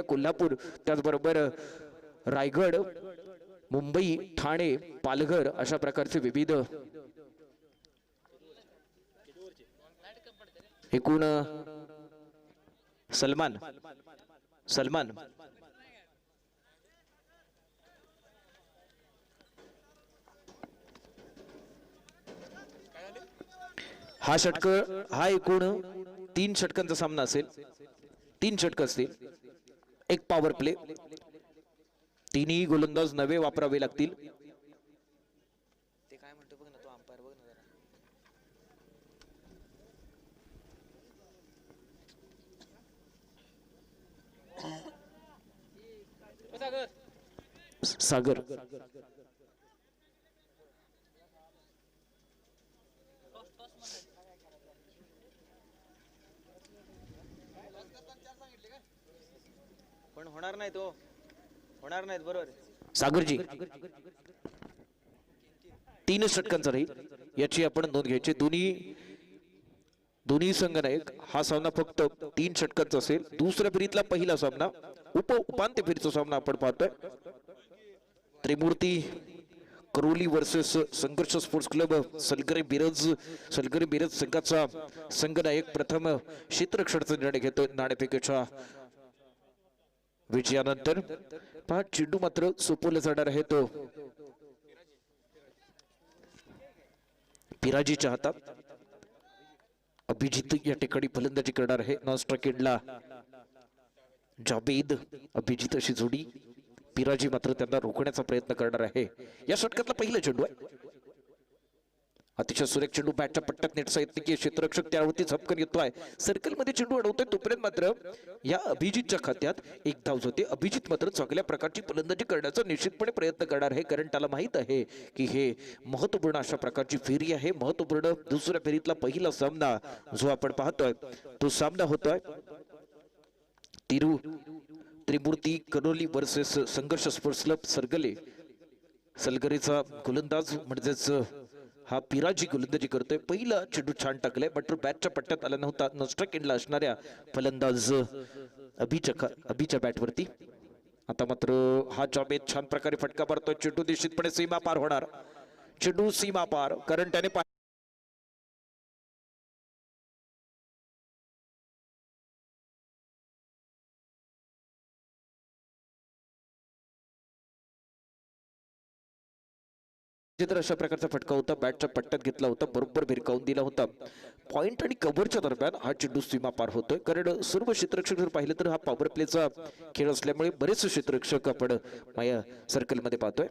कोल्हापूर त्याचबरोबर रायगड, मुंबई, ठाणे, पालघर अशा प्रकारचे विविध एकूण सलमान सलमान हा षटक हा एकूण 3 षटकांचा सामना असेल. 3 षटक असतील. एक पॉवर प्ले. तिन्ही गोलंदाज नवे वापरावे लागतील. ते काय म्हणतो बघ ना तो अंपायर बघ ना जरा. सागर पण होणार नाही तो, होणार नाहीत बरोबर. सागरजी 3 षटकांचा राहील याची आपण नोंद घ्यायची. दोन्ही संघ नायक हा सामना फक्त 3 षटकांचा असेल. दुसऱ्या फेरीतला पहिला सामना उपांत्य फेरीचा सामना आपण पाहतोय. त्रिमूर्ती करोली वर्सेस संघर्ष स्पोर्ट्स क्लब सलगरे बिरज संघाचा संघनायक प्रथम क्षेत्ररक्षणाचा निर्णय घेतोय. नाणेफेकीच्या विजयानंतर पहा चेंडू मात्र सोपवला जाणार आहे तो पिराजीच्या हातात. अभिजित या ठिकाणी फलंदाजी करणार आहे. नॉन स्ट्राइक एंडला जावेद अभिजित अशी जोडी. पिराजी मात्र त्यांना रोखण्याचा प्रयत्न करणार आहे. या षटकातला पहिला चेंडू आहे. अतिशय सुरेख चेंडू बॅटच्या पट्ट्यात नेटचा यत्न की क्षेत्ररक्षक त्यावरती झपकन येतोय. सर्कल मध्ये चेंडू अडवतोय तोपर्यंत मात्र या अभिजितच्या खात्यात एक धाव होते. अभिजित मात्र चांगल्या प्रकारची फलंदाजी करण्याचा निश्चितपणे प्रयत्न करणार आहे, कारण त्याला माहित आहे की हे महत्वपूर्ण अशा प्रकारची फेरी आहे. महत्वपूर्ण दुसऱ्या फेरीतला पहिला सामना जो आपण पाहतोय तो सामना होतोय त्रिमूर्ती कनोली वर्सेस संघर्ष स्पोर्ट्स क्लब सलगरेचा गोलंदाज म्हणजेच हा पिराजी गोलंदाजी करतोय. पहिला चेंडू छान टाकलाय मात्र बॅटच्या पट्ट्यात आला नव्हता. नॉस्ट्राइक एंडला असणाऱ्या फलंदाज अभिच्या बॅटवरती. आता मात्र हा जावेद छान प्रकारे फटका मारतोय. चेंडू निश्चितपणे सीमा पार होणार. चेंडू सीमा पार, कारण त्याने अशा प्रकारचा फटका होता. बॅटच्या पट्ट्यात घेतला होता, बरोबर भिरकावून दिला होता. पॉइंट आणि कव्हरच्या दरम्यान हा चेंडू सीमा पार होतोय, कारण सर्व क्षेत्ररक्षक जर पाहिलं तर हा पॉवर प्लेचा खेळ असल्यामुळे बरेच क्षेत्ररक्षक आपण सर्कलमध्ये पाहतोय.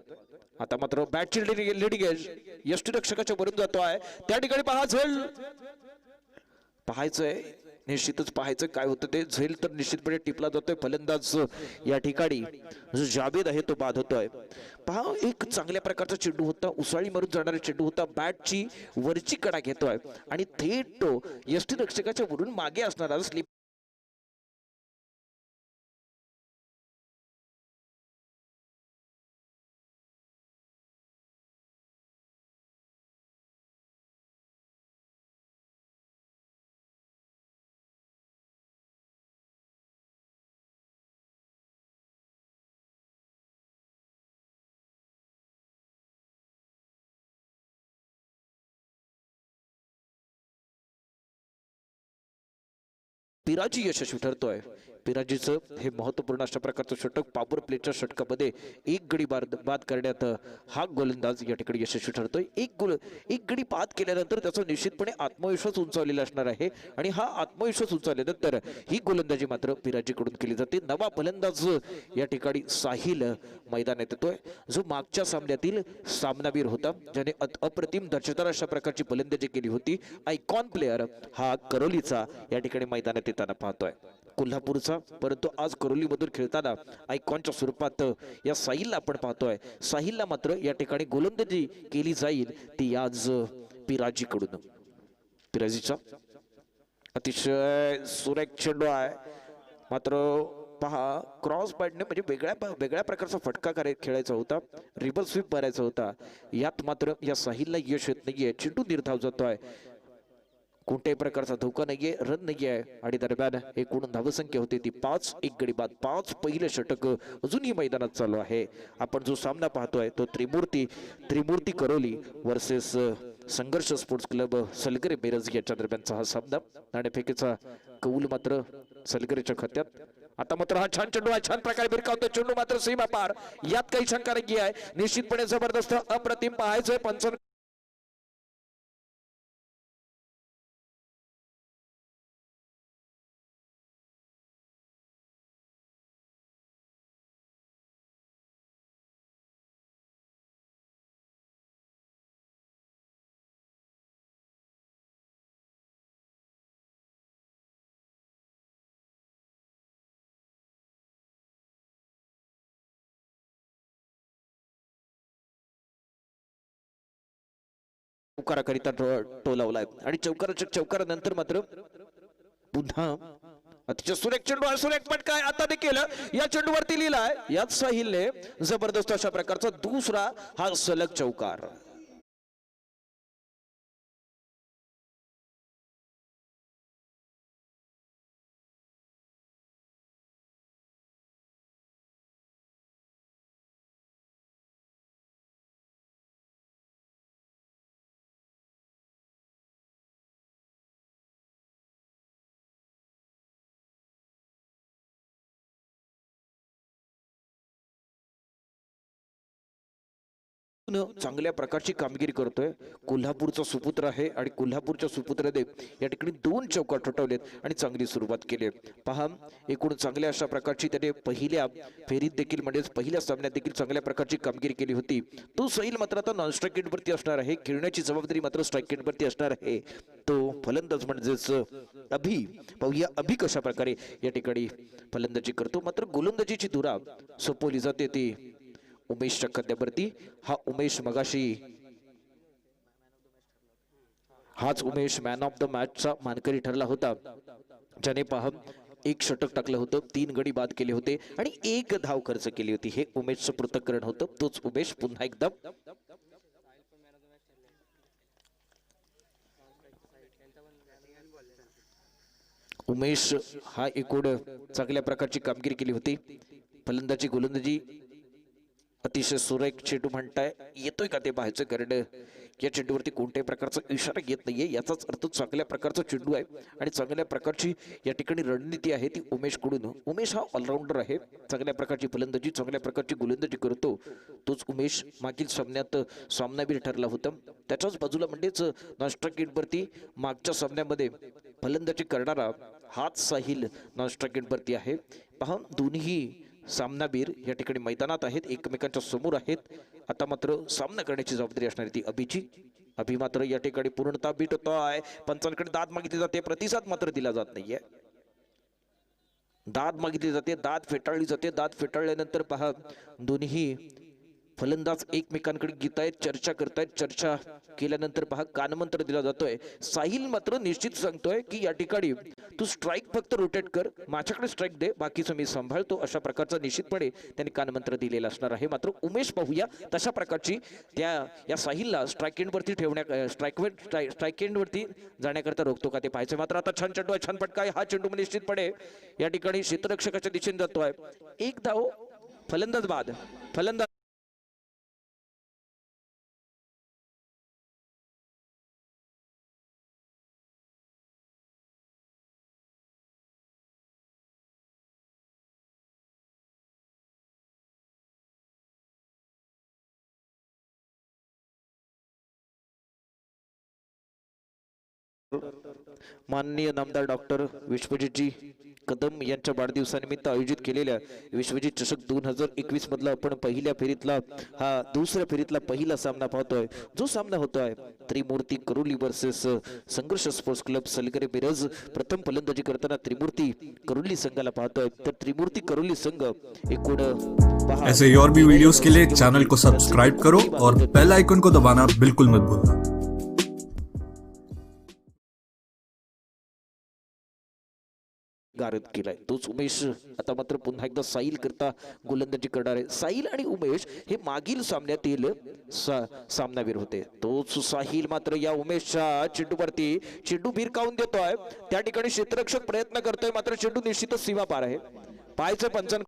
आता मात्र बॅटची लीडिंग एज यष्टीरक्षकाच्या वरून जातोय. त्या ठिकाणी पहा झेल पाहायचंय, निश्चितच पाहायचं काय होतं ते. झेल तर निश्चितपणे टिपला जातोय. फलंदाज या ठिकाणी जो जावेद आहे तो बाद होतोय. पहा एक चांगल्या प्रकारचा चेंडू होता, उसळी मारून जाणारा चेंडू होता. बॅटची वरची कडा घेतोय आणि थेट तो यष्टीरक्षकाच्या वरून मागे असणारा स्लिप पिराजी यशस्वी ठरतोय. पिराजीचं हे महत्वपूर्ण अशा प्रकारचं षटक पॉवर प्लेच्या षटकामध्ये एक गडी बाद करण्यात हा गोलंदाज या ठिकाणी यशस्वी ठरतोय. एक गडी बाद केल्यानंतर त्याचा निश्चितपने आत्मविश्वास उंचावलेला असणार आहे आणि हा आत्मविश्वास उंचावल्यानंतर ही गोलंदाजी मात्र पिराजीकडून केली जाते. नवा फलंदाज या ठिकाणी साहिल मैदानात येतोय, जो मागच्या सामन्यातील सामनावीर होता, ज्याने अप्रतिम दर्जेदार अशा प्रकारची फलंदाजी केली होती. आयकॉन प्लेअर हा करोलीचा या ठिकाणी मैदानात येताना पाहतोय. कोल्हापूरचा, परंतु आज करोली मधून खेळताना आयकॉनच्या स्वरूपात या साहिलला आपण पाहतोय. साहिलला मात्र या ठिकाणी गोलंदाजी केली जाईल ती आज पिराजीकडून. पिराजीचा अतिशय सुरेख चेंडू आहे, मात्र पहा क्रॉस पडणे म्हणजे वेगळ्या प्रकारचा फटका खेळायचा होता, रिव्हर्स स्वीप मारायचा होता. यात मात्र या साहिलला यश येत नाहीये. चेंडू निर्धाव जातोय. कोणत्याही प्रकारचा धोका नाहीये, रन नाहीये आणि दरम्यान एकूण धावसंख्या होती ती 5. एक गडी बाद 5. पहिले षटक अजूनही मैदानात चालू आहे. आपण जो सामना पाहतोय तो त्रिमूर्ती करोली वर्सेस संघर्ष स्पोर्ट्स क्लब सलगरे मिरज याच्या दरम्यानचा हा सामना. नाणेफेकीचा कौल मात्र सलगरेच्या खात्यात. आता मात्र हा छान चेंडू आहे, छान प्रकारे भिरकावतो चेंडू, मात्र सीमा पार, यात काही शंका नाही आहे. निश्चितपणे जबरदस्त अप्रतिम पाहायचंय. पंचावन्न चौकाराकरिता टोलावलाय आणि चौकारानंतर मात्र पुन्हा अतिशय सुरेख चेंडू आहे, सुरेख पटका आहे. आता देखील या चेंडूवरती लिहिलाय, यात साहिलने जबरदस्त अशा प्रकारचा दुसरा हा सलग चौकार. चांगल्या प्रकारची कामगिरी करतोय. कोल्हापूरचा सुपुत्र आहे आणि कोल्हापूरच्या सुपुत्रने या ठिकाणी 2 चौकार ठोठावलेत आणि चांगली सुरुवात केली. पहा, एकूण चांगल्या अशा प्रकारची त्याने पहिल्या फेरीत देखील म्हणजे पहिल्या सामन्यात देखील चांगल्या प्रकारची कामगिरी केली होती. तो सैल मात्र आता नॉन स्ट्राइक एंडवरती असणार आहे. खेळण्याची जबाबदारी मात्र स्ट्राइक एंडवरती असणार आहे. तो फलंदाज म्हणजेच अभि. पाहूया अभि कशा प्रकारे या ठिकाणी फलंदाजी करतो. मात्र गोलंदाजीची धुरा सोपवली जाते ती उमेशच्या खांद्यावरती. हा उमेश मगाशी हाच उमेश मॅन ऑफ द मॅचचा मानकरी ठरला होता, ज्याने पहा 1 षटक टाकलं होतं, 3 गडी बाद केले होते आणि 1 धाव खर्च केली होती. हे उमेशचं पृथक्करण होतं. तोच उमेश पुन्हा एकदा उमेश हा एकूण चांगल्या प्रकारची कामगिरी केली होती. फलंदाजी गोलंदाजी अतिशय सुरेख चेंडू म्हणताय, येतोय का ते पाहायचं, कारण या चेंडूवरती कोणत्याही प्रकारचा इशारा येत नाहीये. याचाच अर्थ चांगल्या प्रकारचा चेंडू आहे आणि चांगल्या प्रकारची या ठिकाणी रणनीती आहे ती उमेशकडून. उमेश हा ऑलराऊंडर आहे, चांगल्या प्रकारची फलंदाजी चांगल्या प्रकारची गोलंदाजी करतो. तोच उमेश मागील सामन्यात सामनावीर ठरला होता. त्याच्याच बाजूला म्हणजेच नॉनस्ट्राइक गेटवरती मागच्या सामन्यामध्ये फलंदाजी करणारा हाच साहिल नॉनस्ट्राइक गेटवरती आहे. पहा, दोन्ही सामनावीर या ठिकाणी मैदानात आहेत, एकमेकांच्या समोर आहेत. आता मात्र सामना करण्याची जबाबदारी असणार ती अभिची. अभि मात्र या ठिकाणी पूर्णतः बीट होतोय. पंचांकडे दाद मागितली जाते, प्रतिसाद मात्र दिला जात नाहीये. दाद मागितली जाते, दाद फेटाळली जाते. दाद फेटाळल्यानंतर पहा, दोन्ही फलंदाज एकमेकांकडे घेत आहेत, चर्चा करतायत. चर्चा केल्यानंतर पहा, कानमंत्र दिला जातोय. साहिल मात्र निश्चित सांगतोय की या ठिकाणी तू स्ट्राइक फक्त रोटेट कर, माझ्याकडे स्ट्राइक दे, बाकीचं मी सांभाळतो. अशा प्रकारचा निश्चितपणे त्यांनी कानमंत्र दिलेला असणार आहे. मात्र उमेश पाहूया तशा प्रकारची या साहिलला स्ट्राइक एंडवरती स्ट्राइक एंडवरती जाण्याकरता रोखतो का ते पाहायचं. मात्र आता छान चेंडू आहे, छान फटका आहे. हा चेंडू निश्चितपणे या ठिकाणी क्षेत्ररक्षकाच्या दिशेने जातोय. 1 धाव, फलंदाज बाद. फलंदाज माननीय नामदार डॉक्टर विश्वजितजी कदम यांच्या वाढदिवसानिमित्त आयोजित केलेल्या विश्वजित चषक 2021 मधला आपण पहिल्या फेरीतला हा दुसऱ्या फेरीतला पहिला सामना पाहतोय. जो सामना होतोय त्रिमूर्ती करोली वर्सेस संघर्ष स्पोर्ट्स क्लब सलगरे मिरज. प्रथम फलंदाजी करताना त्रिमूर्ती करोली संघाला पाहतोय, तर त्रिमूर्ती करोली संघ एकूण ऐसे और भी वीडियोस के लिए चैनल को सब्सक्राइब करो और बेल आइकन को दबाना बिल्कुल मत भूलना. गारद केलाय. तोच उमेश आता मात्र पुन्हा एकदा साहिल करता गोलंदाजी करणार आहे. साहिल आणि उमेश हे मागील सामन्यातील सामनावीर होते. तोच साहिल मात्र या उमेशच्या चेंडूवरती चेंडू भिरकावून देतोय. त्या ठिकाणी क्षेत्ररक्षक प्रयत्न करतोय मात्र चेंडू निश्चितच सीमा पार आहे. पायचं पंचन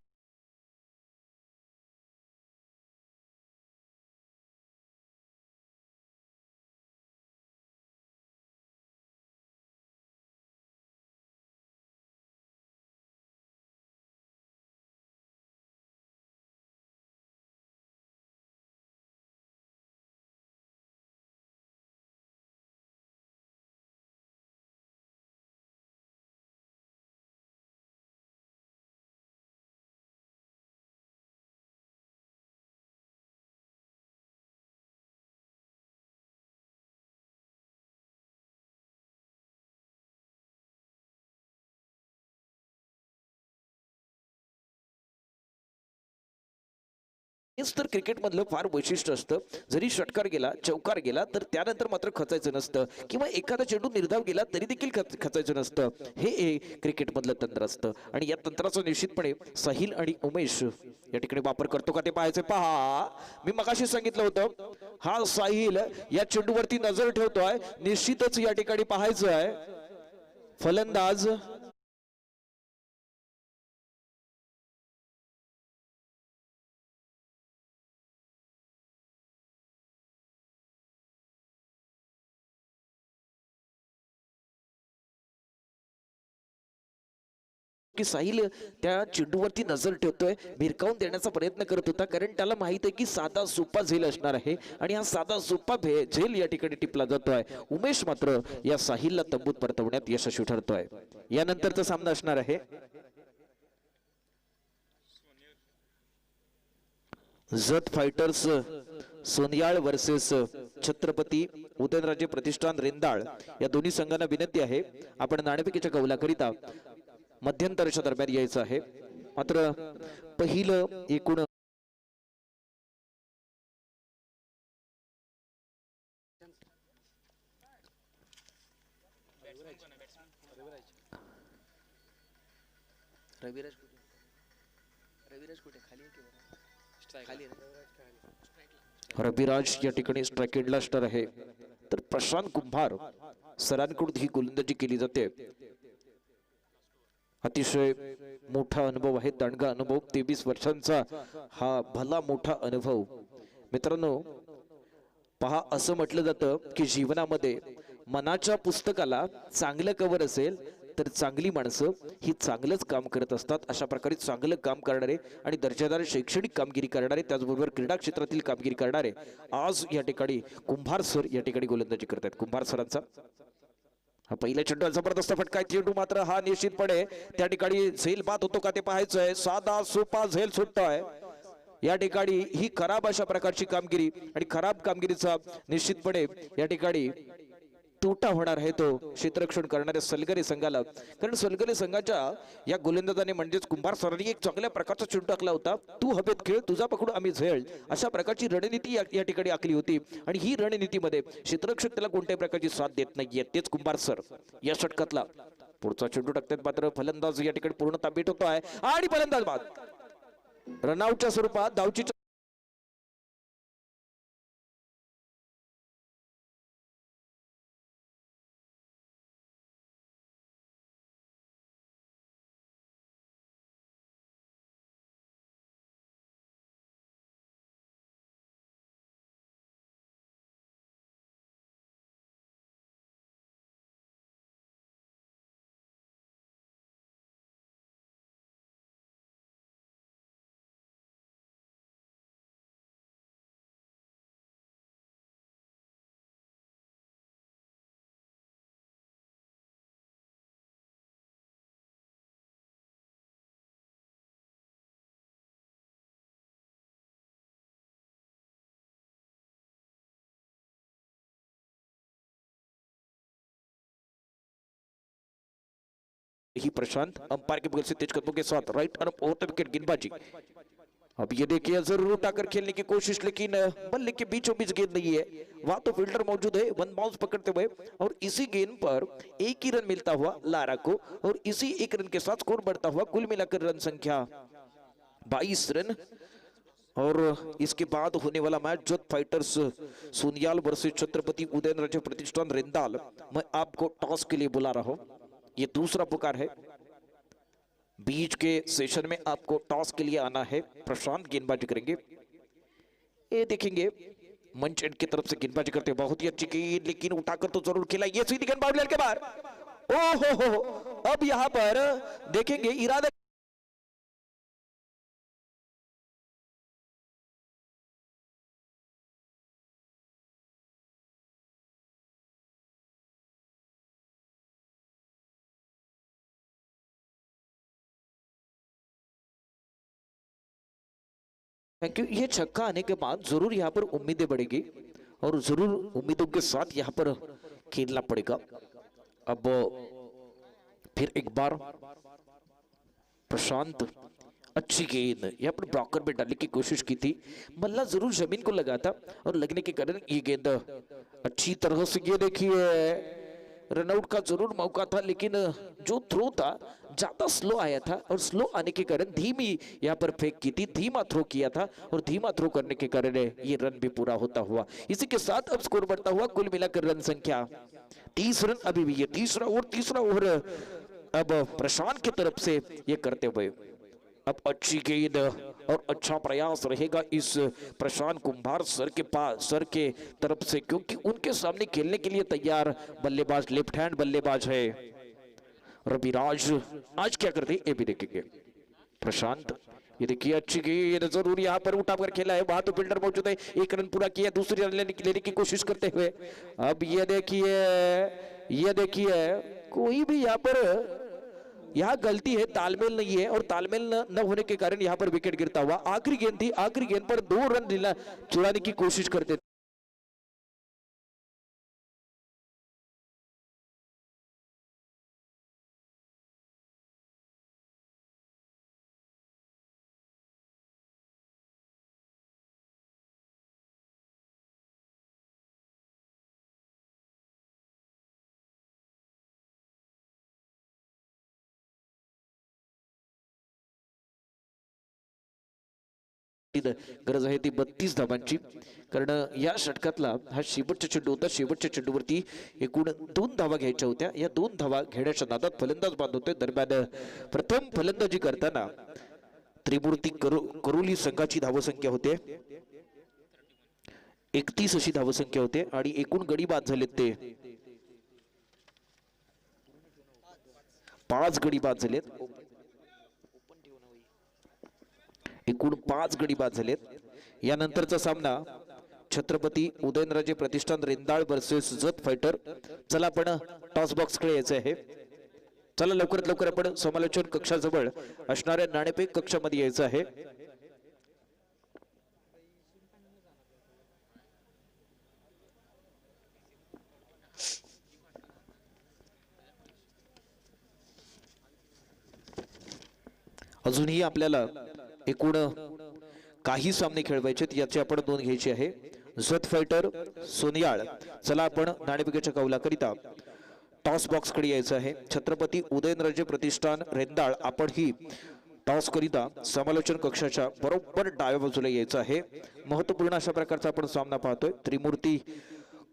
हेच तर क्रिकेटमधलं फार वैशिष्ट्य असतं. जरी षटकार गेला चौकार गेला तर त्यानंतर मात्र खचायचं नसतं किंवा एखादा चेंडू निर्धाव गेला तरी देखील खचायचं नसतं. हे क्रिकेटमधलं तंत्र असतं आणि या तंत्राचा निश्चितपणे साहिल आणि उमेश या ठिकाणी वापर करतो का ते पाहायचं. पहा, मी मगाशी सांगितलं होतं हा साहिल या चेंडूवरती नजर ठेवतोय. निश्चितच या ठिकाणी पाहायचं आहे फलंदाज की साहिल त्या चेंडूवरती नजर ठेवतोय. भिरकावून देण्याचा प्रयत्न करत होता कारण त्याला माहित आहे की साधा सोपा झेल असणार आहे आणि हा साधा सोपा झेल या ठिकाणी टिपला जातोय. उमेश मात्र या साहिलला तंबूत परतवण्यात यशस्वी ठरतोय. यानंतरचा सामना असणार आहे जत फायटर्स सोनियाळ वर्सेस छत्रपती उदयनराजे प्रतिष्ठान रेंदाळ. या दोन्ही संघांना विनंती आहे आपण नाणेफेकीच्या कौलाकरिता मध्यंतराच्या दरम्यान यायचं आहे. मात्र पहिलं एकूण रविराज या ठिकाणी स्ट्राईक एंडला असणार आहे. तर प्रशांत कुंभार सरांकडून ही गोलंदाजी केली जाते. अतिशय मोठा अनुभव आहे, दणगा अनुभव. 23 वर्षांचा हा भला मोठा अनुभव. मित्रांनो पहा, असं म्हटलं जातं की जीवनामध्ये मनाच्या पुस्तकाला चांगलं कव्हर असेल तर चांगली माणसं ही चांगलंच काम करत असतात. अशा प्रकारे चांगलं काम करणारे आणि दर्जेदार शैक्षणिक कामगिरी करणारे त्याचबरोबर क्रीडा क्षेत्रातील कामगिरी करणारे आज या ठिकाणी कुंभार सर या ठिकाणी गोलंदाजी करत आहेत. कुंभार सरांचा हा पहिल्या चेंडू जबरदस्त फटका. चेंडू मात्र हा निश्चितपणे त्या ठिकाणी झेल बाद होतो का ते पाहायचंय. साधा सोपा झेल सुटतोय. या ठिकाणी ही खराब अशा प्रकारची कामगिरी आणि खराब कामगिरीचा निश्चितपणे या ठिकाणी तोटा होणार आहे तो क्षेत्ररक्षण करणाऱ्या सलगरे संघाला. कारण सलगरे संघाच्या या गोलंदाजाने म्हणजेच कुंभार सरांनी एक चांगल्या प्रकारचा चेंडू टाकला होता. तू हवेत खेळ, तुझा पकडू आम्ही झेल, अशा प्रकारची रणनीती या ठिकाणी आखली होती आणि ही रणनीतीमध्ये क्षेत्ररक्षक त्याला कोणत्याही प्रकारची साथ देत नाहीये. तेच कुंभार सर या षटकातला पुढचा चेंडू टाकतात. मात्र फलंदाज या ठिकाणी पूर्ण ताब्यात होतो आहे आणि फलंदाज बाद. रनआउटच्या स्वरूपात धावची ही प्रशांत अंपायर के बगल से तेज कदमों के साथ right arm over the wicket गेंदबाजी. अब ये देखिए जरूर उठाकर खेलने की कोशिश, लेकिन बल्ले के बीचों बीच गेंद नहीं है, वहां तो फील्डर मौजूद है वन बाउंस पकड़ते हुए, और इसी गेंद पर एक ही रन मिलता हुआ लारा को, और इसी एक रन के साथ स्कोर बढ़ता हुआ कुल मिलाकर रन संख्या 22 रन। और इसके बाद होने वाला मैच जोत फाइटर्स सोनियाल वर्सेस छत्रपति उदयनराजे प्रतिष्ठान रेंदाल। मैं आपको टॉस के लिए बुला रहा हूं, ये दूसरा पुकार है। बीच के सेशन में आपको टॉस के लिए आना है। प्रशांत गेंदबाजी करेंगे, ये देखेंगे मंच एंड की तरफ से गेंदबाजी करते हैं, बहुत ही अच्छी गेंद, लेकिन उठाकर तो जरूर खेला, ये सीधी गेंद बाउंड्री के बाहर। ओ हो, अब यहां पर देखेंगे इरादा क्योंकि ये छक्का आने के बाद जरूर यहाँ पर उम्मीदें बढ़ेगी और जरूर उम्मीदों के साथ यहाँ पर खेलना पड़ेगा। अब फिर एक बार प्रशांत, अच्छी गेंद यहाँ पर ब्लॉकर में डालने की कोशिश की थी, बल्ला जरूर जमीन को लगा था और लगने के कारण ये गेंद अच्छी तरह से, ये देखिए रनआउट का जरूर मौका था, लेकिन जो थ्रो था ज्यादा स्लो आया था और स्लो आने के कारण धीमी यहाँ पर फेंक की थी, धीमा थ्रो किया था और धीमा थ्रो करने के कारण ये रन भी पूरा होता हुआ। इसी के साथ अब स्कोर बढ़ता हुआ कुल मिलाकर रन संख्या 30 रन। अभी भी ये तीसरा ओवर अब प्रशांत की तरफ से ये करते हुए, अब अच्छी गेंद और अच्छा प्रयास रहेगा इस प्रशांत कुंभार सर के पास, सर के तरफ से, क्योंकि उनके सामने खेलने के लिए तैयार बल्लेबाज लेफ्ट हैंड बल्लेबाज है रविराज। आज क्या करते ये भी देखेंगे। प्रशांत, ये देखिए अच्छी गेंद जरूर यहाँ पर उठाकर खेला है, वहां तो फील्डर मौजूद है, एक रन पूरा किया, दूसरी रन लेने की कोशिश करते हुए। अब ये देखिए कोई भी यहाँ पर यहाँ गलती है, तालमेल नहीं है, और तालमेल न होने के कारण यहाँ पर विकेट गिरता हुआ। आखिरी गेंद थी, आखिरी गेंद पर 2 रन चुराने की कोशिश करते थे। गरज आहे ती 32 धावांची, कारण या षटकातला हा शेवटचा चेंडू होता। शेवटच्या चेंडूवरती एकूण 2 धावा घ्यायच्या होत्या, या 2 धावा घेण्याच्या नादात फलंदाज बाद होते। दरम्यान प्रथम फलंदाजी करताना त्रिमूर्ती करोली संघाची धावसंख्या होते 31 अशी धावसंख्या होते, आणि एकूण गडी बाद झालेत ते 5 गडी बाद झालेत, एकूण 5 गडी बाद झालेत। यानंतरचा सामना छत्रपती उदयनराजे प्रतिष्ठान रेंदाळ वर्सेस जत फायटर। चला आपण टॉस बॉक्स कडे यायचं आहे, चला लवकरात लवकर आपण समालोचन कक्षाजवळ असणाऱ्या नाणेफेक कक्षामध्ये यायचं आहे। अजूनही आपल्याला एकूण काही सामने खेळवायचे, याचे आपण नोंद घ्यायची आहे। जत फायटर सोनियाळ, चला आपण नाणेफेकीच्या कौलाकरिता टॉस बॉक्स कडे यायचं आहे। छत्रपती उदयनराजे प्रतिष्ठान रेंदाळ, आपण ही टॉस करिता समालोचन कक्षाच्या बरोबर डाव्या बाजूला यायचं आहे। महत्त्वपूर्ण अशा प्रकारचा आपण सामना पाहतोय। त्रिमूर्ती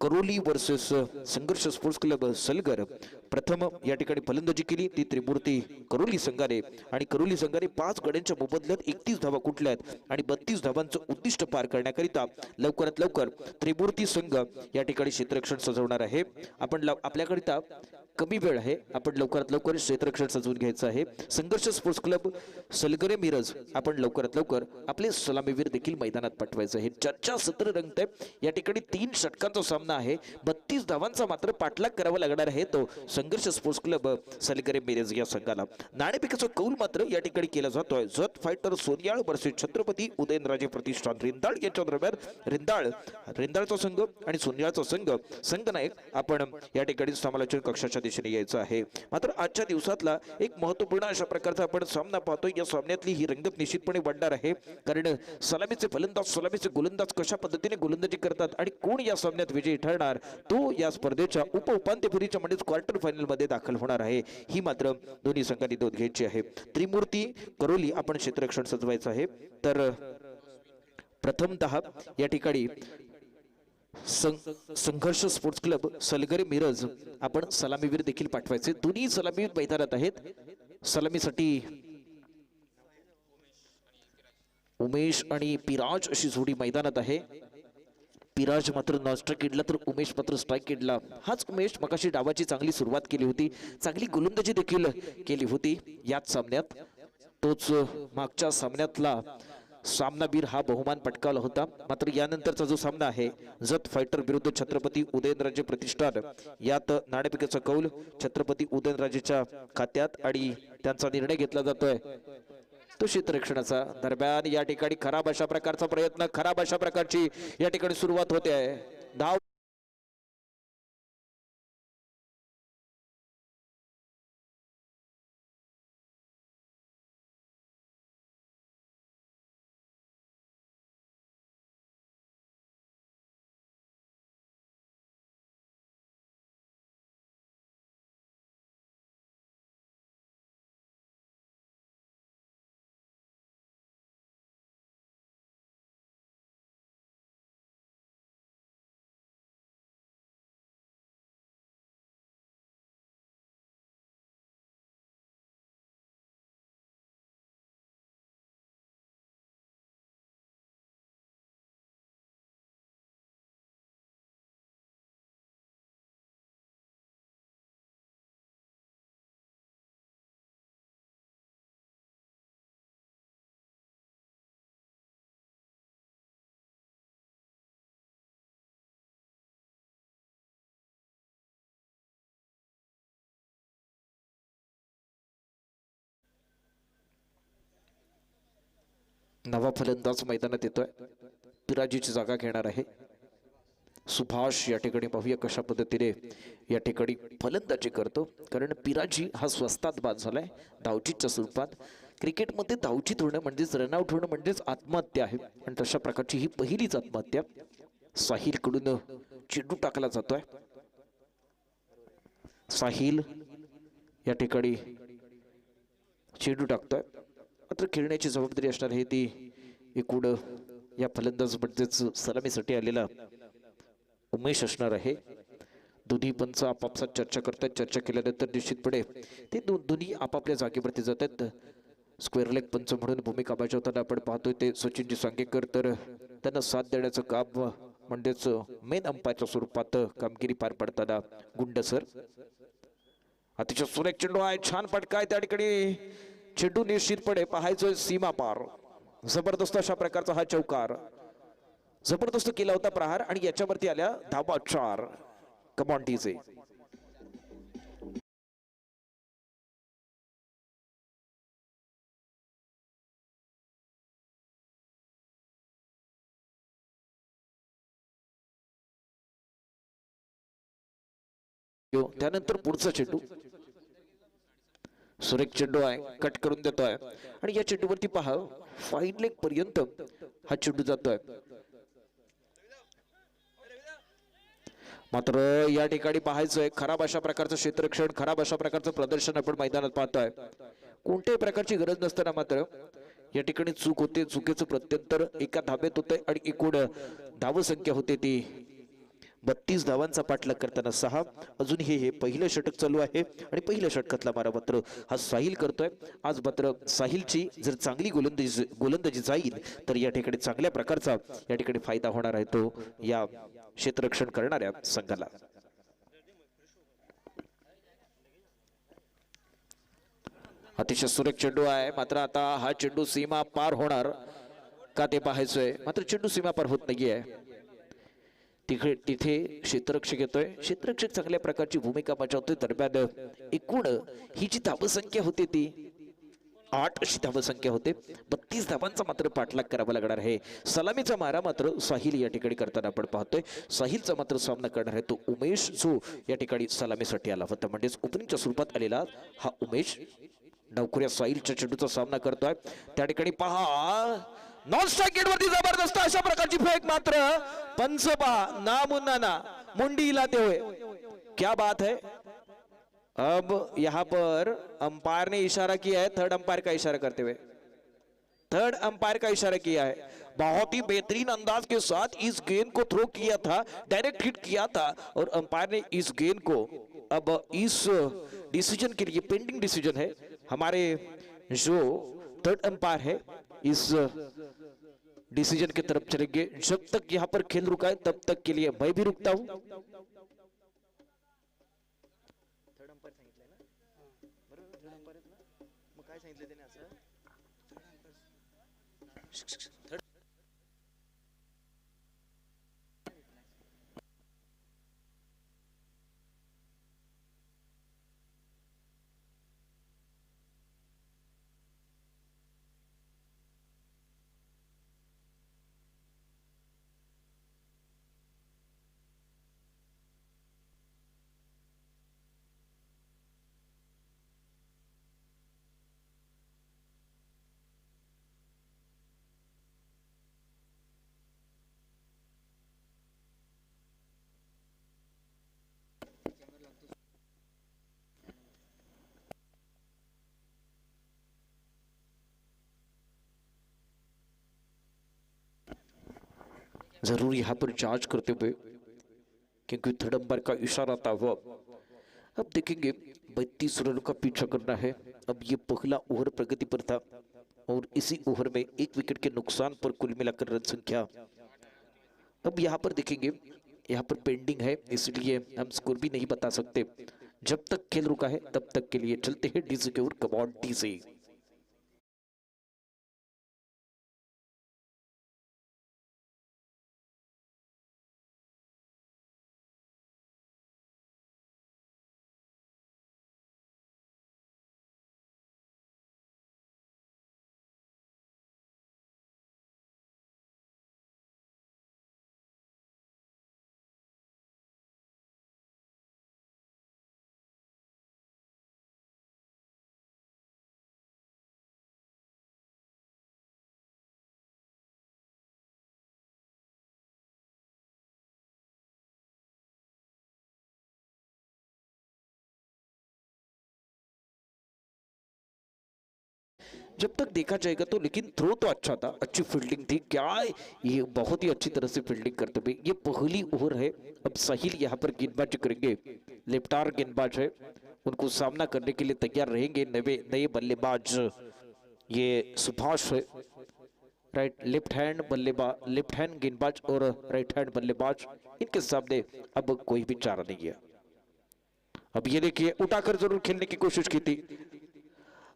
करोली वर्सेस संघर्ष स्पोर्ट्स क्लब सलगर। प्रथम या ठिकाणी फलंदाजी केली ती त्रिमूर्ती करोली संघाने, आणि करोली संघाने 5 गड्यांच्या मोबदल्यात 31 धावा कुठल्या आहेत आणि 32 धावांचं उद्दिष्ट पार करण्याकरिता लवकरात लवकर त्रिमूर्ती संघ या ठिकाणी क्षेत्ररक्षण सजवणार आहे। आपण आपल्याकरिता कमी वेळ आहे, आपण लवकरात लवकर क्षेत्ररक्षण सजवून घ्यायचं आहे। संघर्ष स्पोर्ट्स क्लब सलगरे मिरज, आपण लवकरात लवकर आपले सलामीवीर देखील मैदानात पाठवायचं आहे। चर्चा सत्र रंगतंय, या ठिकाणी 3 षटकांचा सामना आहे, 32 धावांचा मात्र पाठलाग करावा लागणार आहे तो संघर्ष स्पोर्ट्स क्लब सलगरे मिरज या संघाला। नाणेफेकीचा कौल मात्र या ठिकाणी केला जातोय। जत फायटर सोनियाळ वर्सेस छत्रपती उदयनराजे प्रतिष्ठान रेंदाळ यांच्या दरम्यान रेंदाळचा संघ आणि सोनियाळचा संघ संघनायक आपण या ठिकाणी समालोचन कक्षाच्या दिशेने यायचं आहे. मात्र आजच्या दिवसातला एक महत्वपूर्ण अशा प्रकारचा आपण सामना पाहतोय. या सामन्यातली ही रंगत निश्चितपणे वाढणार आहे, कारण सलामीचे फलंदाज सलामीचे गोलंदाज कशा पद्धतीने गोलंदाजी करतात आणि कोण या सामन्यात विजयी ठरणार तो या स्पर्धेच्या उपांत्यफेरीच्या म्हणजेच क्वार्टर फायनल मध्ये दाखल होणार आहे. ही मात्र दोन्ही संघांनी नोंद घ्यायची आहे. त्रिमूर्ती करोली आपण क्षेत्ररक्षण सजवायचं आहे. तर प्रथमतः या ठिकाणी संघर्ष स्पोर्ट्स क्लब सलगरे मिरज आपण सलामीवीर देखील पाठवायचे. दोन्ही सलामीवीर मैदानात आहेत. सलामीसाठी उमेश आणि पिराज अशी जोडी मैदानात आहे. पिराज मात्र नॉन स्ट्राईक किडला तर उमेश मात्र स्ट्राईक किडला. हाच उमेश मगाशी डावाची चांगली सुरुवात केली होती, चांगली गोलंदाजी देखील केली होती याच सामन्यात. तोच मागच्या सामन्यातला सामनावीर हा बहुमान पटकावला होता. मात्र यानंतरचा जो सामना आहे जत फायटर विरुद्ध छत्रपती उदयनराजे प्रतिष्ठान, यात नाणेफेकीचा कौल छत्रपती उदयनराजेच्या खात्यात आणि त्यांचा निर्णय घेतला जातोय तो क्षेत्ररक्षणाचा. दरम्यान या ठिकाणी खराब अशा प्रकारचा प्रयत्न, खराब अशा प्रकारची या ठिकाणी सुरुवात होते आहे. धाव नवा फलंदाज मैदानात येतोय. पिराजीची जागा घेणार आहे सुभाष. या ठिकाणी पाहूया कशा पद्धतीने या ठिकाणी फलंदाजी करतो, कारण पिराजी हा स्वस्तात बाद झालाय धावचीच्या स्वरूपात. क्रिकेटमध्ये धावचीत होणं म्हणजेच रनआउट होणं म्हणजेच आत्महत्या आहे, आणि तशा प्रकारची ही पहिलीच आत्महत्या. साहिल कडून चेंडू टाकला जातोय. साहिल या ठिकाणी चेंडू टाकतोय. मात्र खेळण्याची जबाबदारी असणार आहे ती एकूण या फलंदाज म्हणजेच सलामीसाठी आलेला उमेश असणार आहे. दोन्ही पंच आपापसात चर्चा करतात. चर्चा केल्यानंतर निश्चितपणे ते दोन्ही आपापल्या जागेवरती जातात. स्क्वेअर लेग पंच म्हणून भूमिका बजावताना आपण पाहतोय ते सचिनजी सांगेकर, तर त्यांना साथ देण्याचं काम म्हणजेच मेन अंपायरच्या स्वरूपात कामगिरी पार पडताना गुंड सर. अतिशय सुरेख चेंडू आहे, छान फटका आहे त्या ठिकाणी. चेंडू निश्चितपणे पाहायचोय सीमा पार. जबरदस्त अशा प्रकारचा हा चौकार, जबरदस्त केला होता प्रहार, आणि याच्यावरती आल्या धावा 4. Come on DJ. त्यानंतर पुढचा चेंडू, सुरेख चेंडू आहे, कट करून देतोय, आणि या चेंडूवरती पहा फाईन लेग पर्यंत हा चेंडू जातोय. मात्र या ठिकाणी पाहायचंय खराब अशा प्रकारचं क्षेत्ररक्षण, खराब अशा प्रकारचं प्रदर्शन आपण मैदानात पाहतोय. कोणत्याही प्रकारची गरज नसताना मात्र या ठिकाणी चूक होते. चुकीचं प्रत्युत्तर एका धाब्यात होतंय, आणि एकूण धावसंख्या होते ती 32 धावांचा पाठलाग करताना 6. अजून हे पहिलं षटक चालू आहे, आणि पहिल्या षटकातला मारा मात्र हा साहिल करतोय. आज मात्र साहिलची जर चांगली गोलंदाजी जाईल तर या ठिकाणी चांगल्या प्रकारचा या ठिकाणी फायदा होणार आहे तो या क्षेत्ररक्षण करणाऱ्या संघाला. अतिशय सुरेख चेंडू आहे, मात्र आता हा चेंडू सीमा पार होणार का ते पाहायचंय. मात्र चेंडू सीमा पार होत नाहीये. तिथे क्षेत्ररक्षक येतोय. क्षेत्ररक्षक चांगल्या प्रकारची भूमिका बजावतोय. दरम्यान एकूण ही जी धावसंख्या होती ती 8 अशी धावसंख्या होते. 32 धावांचा मात्र पाठलाग करावा लागणार आहे. सलामीचा मारा मात्र साहिल या ठिकाणी करताना आपण पाहतोय. साहिलचा मात्र सामना करणार आहे तो उमेश, जो या ठिकाणी सलामीसाठी आला होता. म्हणजेच ओपनिंगच्या स्वरूपात आलेला हा उमेश डावखुऱ्या साहिलच्या चेंडूचा सामना करतोय. त्या ठिकाणी पहा नॉन स्ट्राइक गेटवरती जबरदस्त अशा प्रकारची फेक, मात्र पंच पहा नामुन्ना मुंडी लाते हुए. क्या बात है. अब यहां पर अंपायर ने इशारा किया है, थर्ड अंपायर का इशारा करते हुए, थर्ड अंपायर का इशारा किया है. बहुत ही बेहतरीन अंदाज के साथ इस गेंद को थ्रो किया था, डायरेक्ट हिट किया था और अंपायर ने इस गेंद को अब इस डिसीजन के लिए पेंडिंग डिसीजन है. हमारे जो थर्ड अंपायर है इस डिसीजन की तरफ चलेंगे. जब तक यहां पर खेल रुका है तब तक के लिए मैं भी रुकता हूं. थर्ड अंपायर सांगितलंय ना बरोबर. थर्ड अंपायर आहेत ना, मग काय सांगितलं त्याने असं. जरूर यहाँ पर जांच करते हुए, क्योंकि थर्ड अंपायर का इशारा था वो. अब देखेंगे 32 रनों का पीछा करना है. अब ये पहला ओवर प्रगति पर था और इसी ओवर में एक विकेट के नुकसान पर कुल मिलाकर रन संख्या. अब यहाँ पर देखेंगे, यहाँ पर पेंडिंग है इसलिए हम स्कोर भी नहीं बता सकते. जब तक खेल रुका है तब तक के लिए चलते हैं डीसी के ओर. Command DC. जब तक देखा जाएगा तो, लेकिन थ्रो तो अच्छा था, अच्छी फील्डिंग थी. क्या ये बहुत ही अच्छी तरह से फील्डिंग करते हुए. ये पहली ओवर है. अब साहिल यहाँ पर गेंदबाजी करेंगे. लेफ्ट आर्म गेंदबाज है, उनको सामना करने के लिए तैयार रहेंगे नए बल्लेबाज. ये सुभाष है, राइट लेफ्ट हैंड बल्लेबाज, लेफ्ट हैंड गेंदबाज और राइट हैंड बल्लेबाज. इनके सामने अब कोई भी चारा नहीं है. अब ये देखिए उठाकर जरूर खेलने की कोशिश की थी.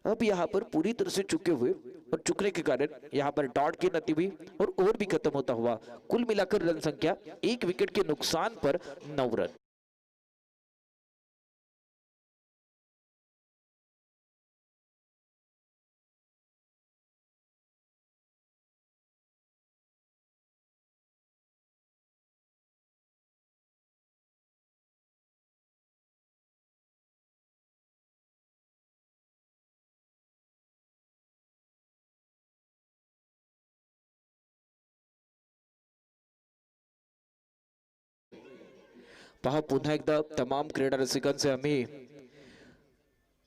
अब यहाँ पर पूरी तरह से चुके हुए और चुकने के कारण यहाँ पर डॉट की नती हुई और ओवर भी खत्म होता हुआ. कुल मिलाकर रन संख्या एक विकेट के नुकसान पर 9 रन. पहा पुन्हा एकदा तमाम क्रीडा रसिकांचे आम्ही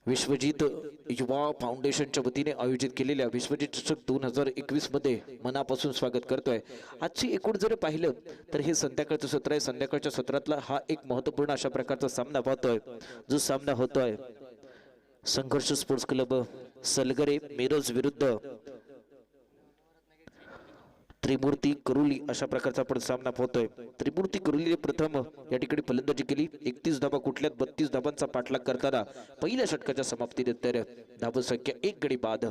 विश्वजित युवा फाउंडेशनच्या वतीने आयोजित केलेल्या विश्वजित चषक 2021 मध्ये मनापासून स्वागत करतोय. आजची एकूण जर पाहिलं तर हे संध्याकाळचं सत्र आहे. संध्याकाळच्या सत्रातला हा एक महत्त्वपूर्ण अशा प्रकारचा सामना पाहतोय. जो सामना होतोय संघर्ष स्पोर्ट्स क्लब सलगरे मिरज विरुद्ध त्रिमूर्ती करुली अशा प्रकारचा आपण सामना पाहतोय. त्रिमूर्ती करुलीने प्रथम या ठिकाणी फलंदाजी केली. 31 धावा कुठल्यात 32 धावांचा पाठलाग करताना पहिल्या षटकाच्या समाप्तीनंतर धावसंख्या 1 गडी बाद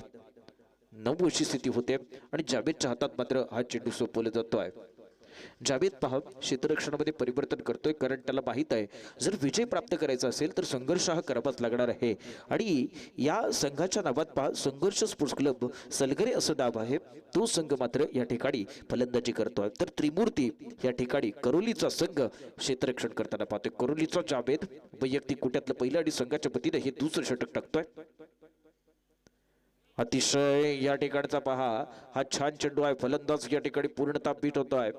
9 अशी स्थिती होते आणि जावेदच्या हातात मात्र हा चेंडू सोपवला जातोय. जावेद पहा क्षेत्ररक्षणामध्ये परिवर्तन करतोय, कारण त्याला माहित आहे जर विजय प्राप्त करायचा असेल तर संघर्ष हा करावाच लागणार आहे. आणि या संघाच्या नावात पहा संघर्ष स्पोर्ट्स क्लब सलगरे असं नाव आहे. तो संघ मात्र या ठिकाणी फलंदाजी करतोय. तर त्रिमूर्ती या ठिकाणी करोलीचा संघ क्षेत्ररक्षण करताना पाहतोय. करोलीचा जावेद वैयक्तिक कुट्यातलं पहिलं आणि संघाच्या वतीने हे दुसरं षटक टाकतोय. अतिशय या ठिकाणचा पहा हा छान चेंडू आहे. फलंदाज या ठिकाणी पूर्णतः बीट होतोय.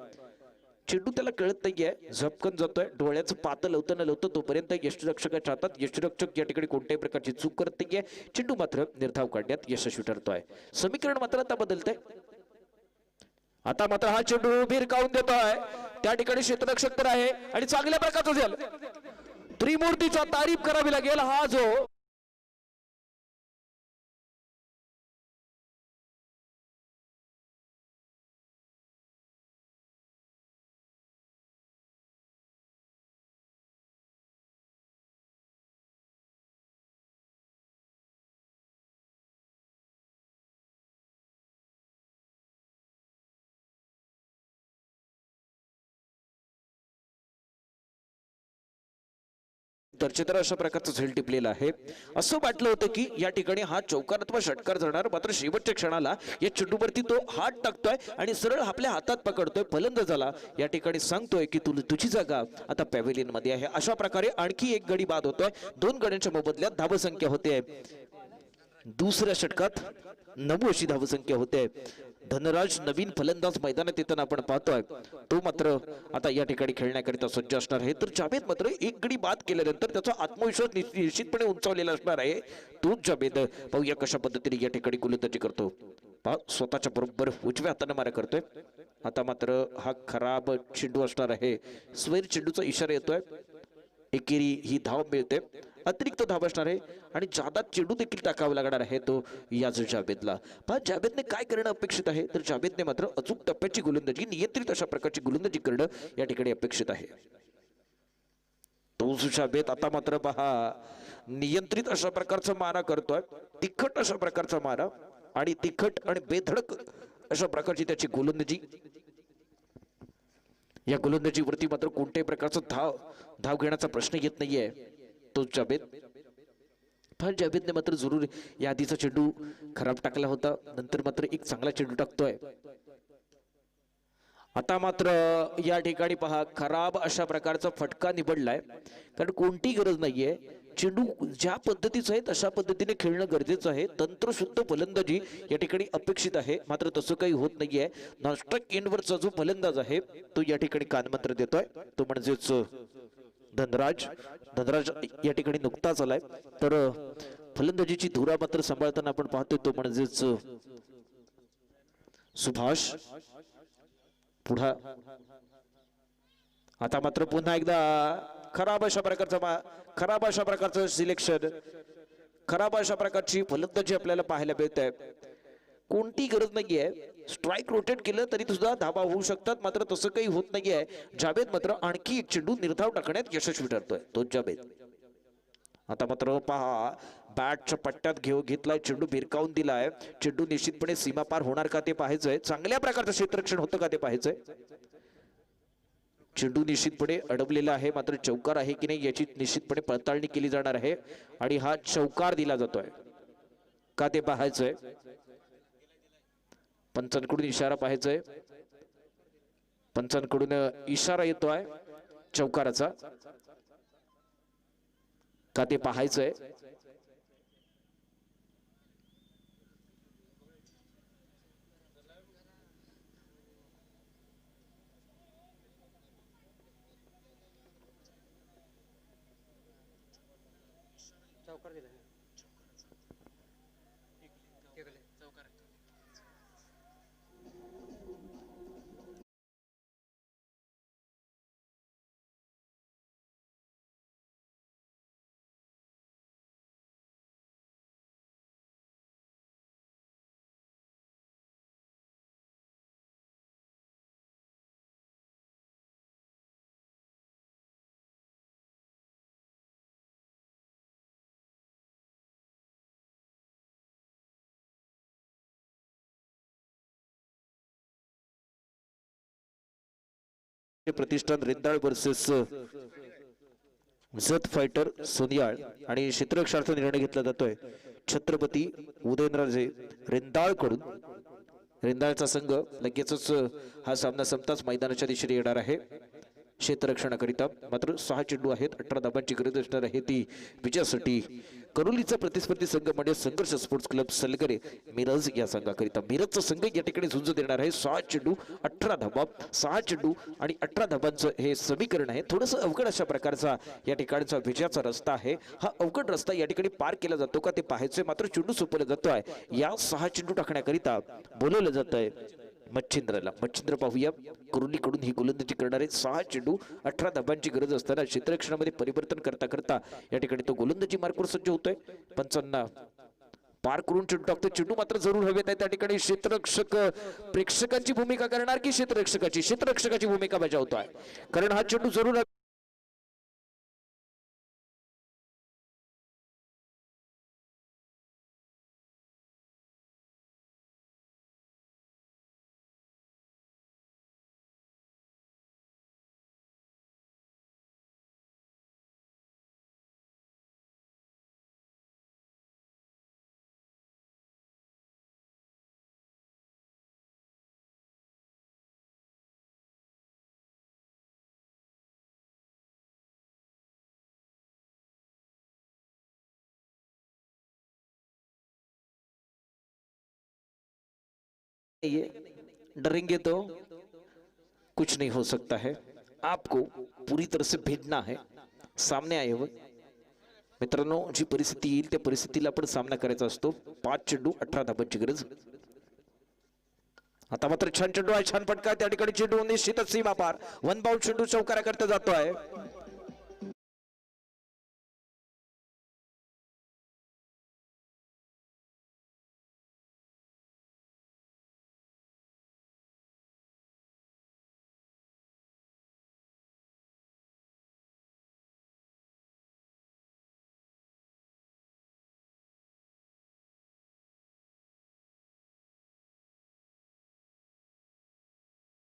चेंडू त्याला कळत नाहीये, झपकन जातोय. डोळ्याचं पातं लवतं न लवतं तोपर्यंत यष्टीरक्षकाच्या हातात. यष्टीरक्षक या ठिकाणी कोणत्याही प्रकारची चूक करत नाहीये. चेंडू मात्र निर्धाव काढण्यात यशस्वी ठरतोय. समीकरण मात्र आता बदलतंय. आता मात्र हा चेंडू भिरकावून देतोय. त्या ठिकाणी क्षेत्ररक्षक तर आहे आणि चांगल्या प्रकारचं झालं. त्रिमूर्तीचा तारीफ करावी लागेल. हा जो दर्जेदार अशा प्रकारचं झेल टिपलेला आहे. असं वाटलं होतं की या ठिकाणी हा चौकार अथवा षटकार जाणार, मात्र शेवटच्या क्षणाला या चेंडूवरती तो हात टाकतोय आणि सरळ आपल्या हातात पकडतोय. फलंदाजाला या ठिकाणी सांगतोय की तुझी जागा आता पॅव्हेलियन मध्ये आहे. अशा प्रकारे आणखी एक गडी बाद होतोय. 2 गड्यांच्या मोबदल्यात धावसंख्या होते. दुसऱ्या षटकात 9 अशी धावसंख्या होते. धनराज नवीन फलंदाज मैदानात येताना आपण पाहतोय. तो मात्र आता या ठिकाणी खेळण्याकरिता सज्ज असणार आहे. तर जावेद मात्र एक गडी बाद केल्यानंतर त्याचा आत्मविश्वास निश्चितपणे उंचावलेला असणार आहे. तोच जावेद पाहूया कशा पद्धतीने या ठिकाणी गोलंदाजी करतो. स्वतःच्या बरोबर उजव्या हाताने मारा करतोय. आता मात्र हा खराब चेंडू असणार आहे. स्वैर चेंडूचा इशारा येतोय. एकेरी ही धाव मिळते. अतिरिक्त धाव असणार आहे आणि जादा चेंडू देखील टाकावा लागणार आहे तो याच जावेदला. पण जावेदने काय करणं अपेक्षित आहे, तर जावेदने मात्र अचूक टप्प्याची गोलंदाजी, नियंत्रित अशा प्रकारची गोलंदाजी करणं या ठिकाणी अपेक्षित आहे. तोच जावेद आता मात्र पहा नियंत्रित अशा प्रकारचा मारा करतोय. तिखट अशा प्रकारचा मारा आणि तिखट आणि बेधडक अशा प्रकारची त्याची गोलंदाजी. या गोलंदाजीवरती मात्र कोणत्याही प्रकारचा धाव घेण्याचा प्रश्न येत नाहीये. तो जावेद, पण जावेदने मात्र जरूर या आधीचा चेंडू खराब टाकला होता, नंतर मात्र एक चांगला चेंडू टाकतोय. आता मात्र या ठिकाणी पहा खराब अशा प्रकारचा फटका निवडलाय, कारण कोणती गरज नाहीये. चेंडू ज्या पद्धतीचा आहे तशा पद्धतीने खेळणं गरजेचं आहे. तंत्रशुद्ध फलंदाजी या ठिकाणी अपेक्षित आहे, मात्र तसं काही होत नाहीये. नॉनस्ट्राइक एंडवरचा जो फलंदाज आहे तो या ठिकाणी कानमंत्र देतोय, तो म्हणजेच धनराज या ठिकाणी नुकताच आलाय. तर फलंदाजीची धुरा मात्र सांभाळताना आपण पाहतोय तो म्हणजेच सुभाष पुढा. आता मात्र पुन्हा एकदा खराब अशा प्रकारचं सिलेक्शन, खराब अशा प्रकारची फलंदाजी आपल्याला पाहायला मिळते. कोणती गरज नाहीये. स्ट्राइक रोटेट केलं तरी सुद्धा धावा होऊ शकतात, मात्र तसं काही होत नाहीये. जावेद मात्र आणखी एक चेंडू निर्धाव टाकण्यात यशस्वी ठरतोय तो जावेद. आता मात्र पहा बॅटच्या पट्ट्यात घेतलाय चेंडू, भिरकावून दिलाय. चेंडू निश्चितपणे सीमा पार होणार का ते पाहायचंय. चांगल्या प्रकारचं क्षेत्ररक्षण होतं का ते पाहायचंय. चेंडू निश्चितपणे अडवलेला आहे, मात्र चौकार आहे की नाही याची निश्चितपणे पडताळणी केली जाणार आहे आणि हा चौकार दिला जातोय का ते पाहायचंय. पंचांकडून इशारा पाहायचंय. पंचांकडून इशारा येतोय चौकाराचा का ते पाहायचंय. चौकार दिला. प्रतिष्ठान रेंदाळ वर्सेस जत फायटर सोनियाळ आणि क्षेत्ररक्षणाचा निर्णय घेतला जातोय छत्रपती उदयनराजे रेंदाळ कडून. रेंदाळचा संघ लगेचच हा सामना संपताच मैदानाच्या दिशेने येणार आहे क्षेत्ररक्षणाकरिता. मात्र 6 चेंडू आहेत, 18 धाबांची गरज असणार आहे ती विजयासाठी. करोलीचा प्रतिस्पर्धी संघ म्हणजे संघर्ष स्पोर्ट्स क्लब सलगरे मिरज या संघाकरिता. मिरजचा संघ या ठिकाणी झुंज देणार आहे. 6 चेंडू 18 धाबा, 6 चेंडू आणि 18 धाबांचं हे समीकरण आहे. थोडंसं अवघड अशा प्रकारचा या ठिकाणचा विजयाचा रस्ता आहे. हा अवघड रस्ता या ठिकाणी पार केला जातो का ते पाहायचंय. मात्र चेंडू सोपवला जातोय. या 6 चेंडू टाकण्याकरिता बोलवलं जात आहे मच्छिंद्रला. मच्छिंद्र पाहूया करोलीकडून ही गोलंदाजी करणारे. 6 चेंडू 18 धाबांची गरज असताना क्षेत्ररक्षणामध्ये परिवर्तन करता करता या ठिकाणी तो गोलंदाजी मार्कवर सज्ज होतोय. 55 पार करून चेंडू टाकतो. चेंडू मात्र जरूर हवेत आहे. त्या ठिकाणी क्षेत्ररक्षक प्रेक्षकांची भूमिका करणार की क्षेत्ररक्षकाची भूमिका बजावतोय, कारण हा चेंडू जरूर डरेंगे तो कुछ नहीं हो सकता है. आपको पूरी तरह से भेजना है. सामने आए हुए मित्रांनो, जी परिस्थिती येईल त्या परिस्थितीला आपण सामना करायचा असतो. 5 चेंडू 18 धाबांची गरज. आता मात्र छान चेंडू आहे, छान फटका. त्या ठिकाणी चेंडू निश्चितच सीमा पार. 1 बाउंड चेंडू चौकारा करता जातोय.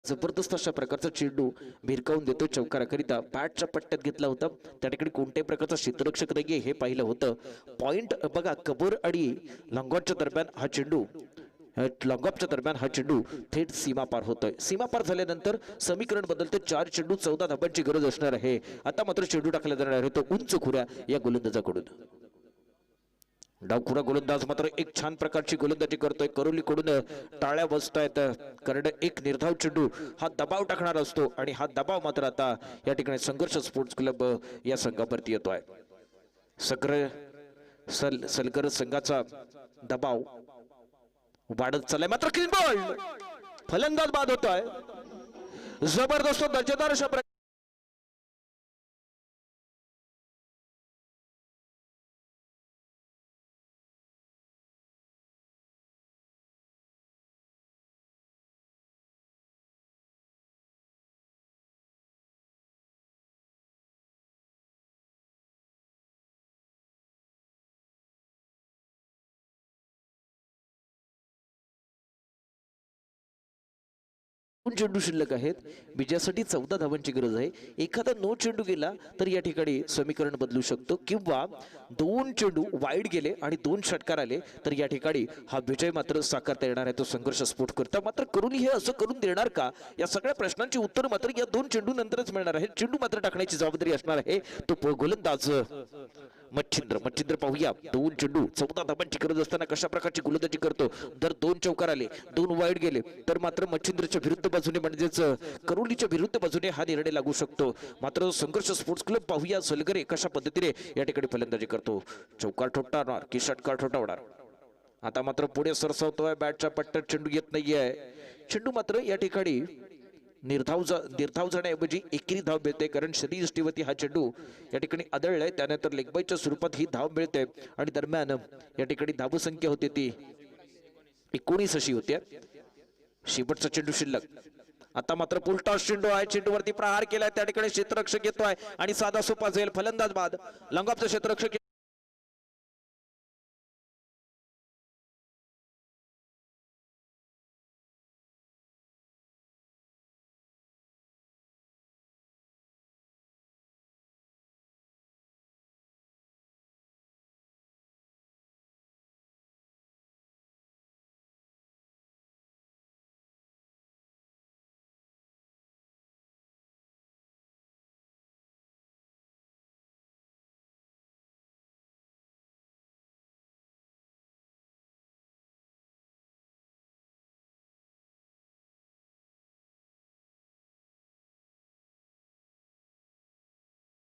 जबरदस्त अशा प्रकारचा चेंडू भिरकावून देतो चौकाराकरिता. बॅटच्या पट्ट्यात घेतला होता. त्या ठिकाणी कोणत्याही प्रकारचा क्षेत्ररक्षक नाहीये हे पाहिलं होतं. पॉइंट बघा, कबर आणि लॉंगॉटच्या दरम्यान हा चेंडू थेट सीमा पार होतोय. सीमा पार झाल्यानंतर समीकरण बदलते. 4 चेंडू 14 धाबांची गरज असणार आहे. आता मात्र चेंडू टाकला जाणार आहे तो उंच खुऱ्या या गोलंदाजाकडून. डावखुरा गोलंदाज मात्र एक छान प्रकारची गोलंदाजी करतोय. करोलीकडून टाळ्या बसतायत, कारण एक निर्धाव चेंडू हा दबाव टाकणार असतो आणि हा दबाव मात्र आता या ठिकाणी संघर्ष स्पोर्ट्स क्लब या संघावरती येतोय. सलगर संघाचा दबाव वाढत चाललाय. मात्र क्लीन बॉल, फलंदाज बाद होतोय. जबरदस्त दर्जेदार अशा चेंडू शिल्लक आहेत. विजयासाठी 14 धावांची गरज आहे. एखादा नो चेंडू गेला तर या ठिकाणी समीकरण बदलू शकतो, किंवा 2 चेंडू वाईड गेले आणि 2 षटकार आले तर या ठिकाणी हा विजय मात्र साकारता येणार आहे तो संघर्ष स्फोट करता. मात्र करोली हे असं करून देणार का, या सगळ्या प्रश्नांची उत्तर मात्र या 2 चेंडू नंतरच मिळणार आहे. चेंडू मात्र टाकण्याची जबाबदारी असणार आहे तो गोलंदाज मच्छिंद्र पाहूया. 2 चेंडू 14 धाबांची गरज असताना कशा प्रकारची गोलंदाजी करतो. जर 2 चौकार आले, 2 वाईड गेले तर मात्र मच्छिंद्रच्या विरुद्ध बाजूने म्हणजेच करोलीच्या विरुद्ध बाजूने हा निर्णय लागू शकतो. मात्र संघर्ष स्पोर्ट्स क्लब पाहूया सलगरे कशा पद्धतीने या ठिकाणी फलंदाजी करतो. चौकार ठोठावणार की षटकार ठोठावणार. आता मात्र पुढे सरसावतोय. बॅटच्या पट्ट्यात चेंडू येत नाहीये. चेंडू मात्र या ठिकाणी निर्धाव जाण्याऐवजी एकेरी धाव मिळते, कारण शरीरयष्टीवरती हा चेंडू या ठिकाणी आदळलाय. त्यानंतर लेगबाईच्या स्वरूपात ही धाव मिळते आणि दरम्यान या ठिकाणी धावसंख्या होती ती 19 अशी होती. शेवटचा चेंडू शिल्लक. आता मात्र पुलटॉस चेंडू आहे. चेंडूवरती प्रहार केलाय. त्या ठिकाणी क्षेत्ररक्षक येतोय आणि साधा सोपा जाईल. फलंदाज बाद. लंगॉपचा क्षेत्ररक्षक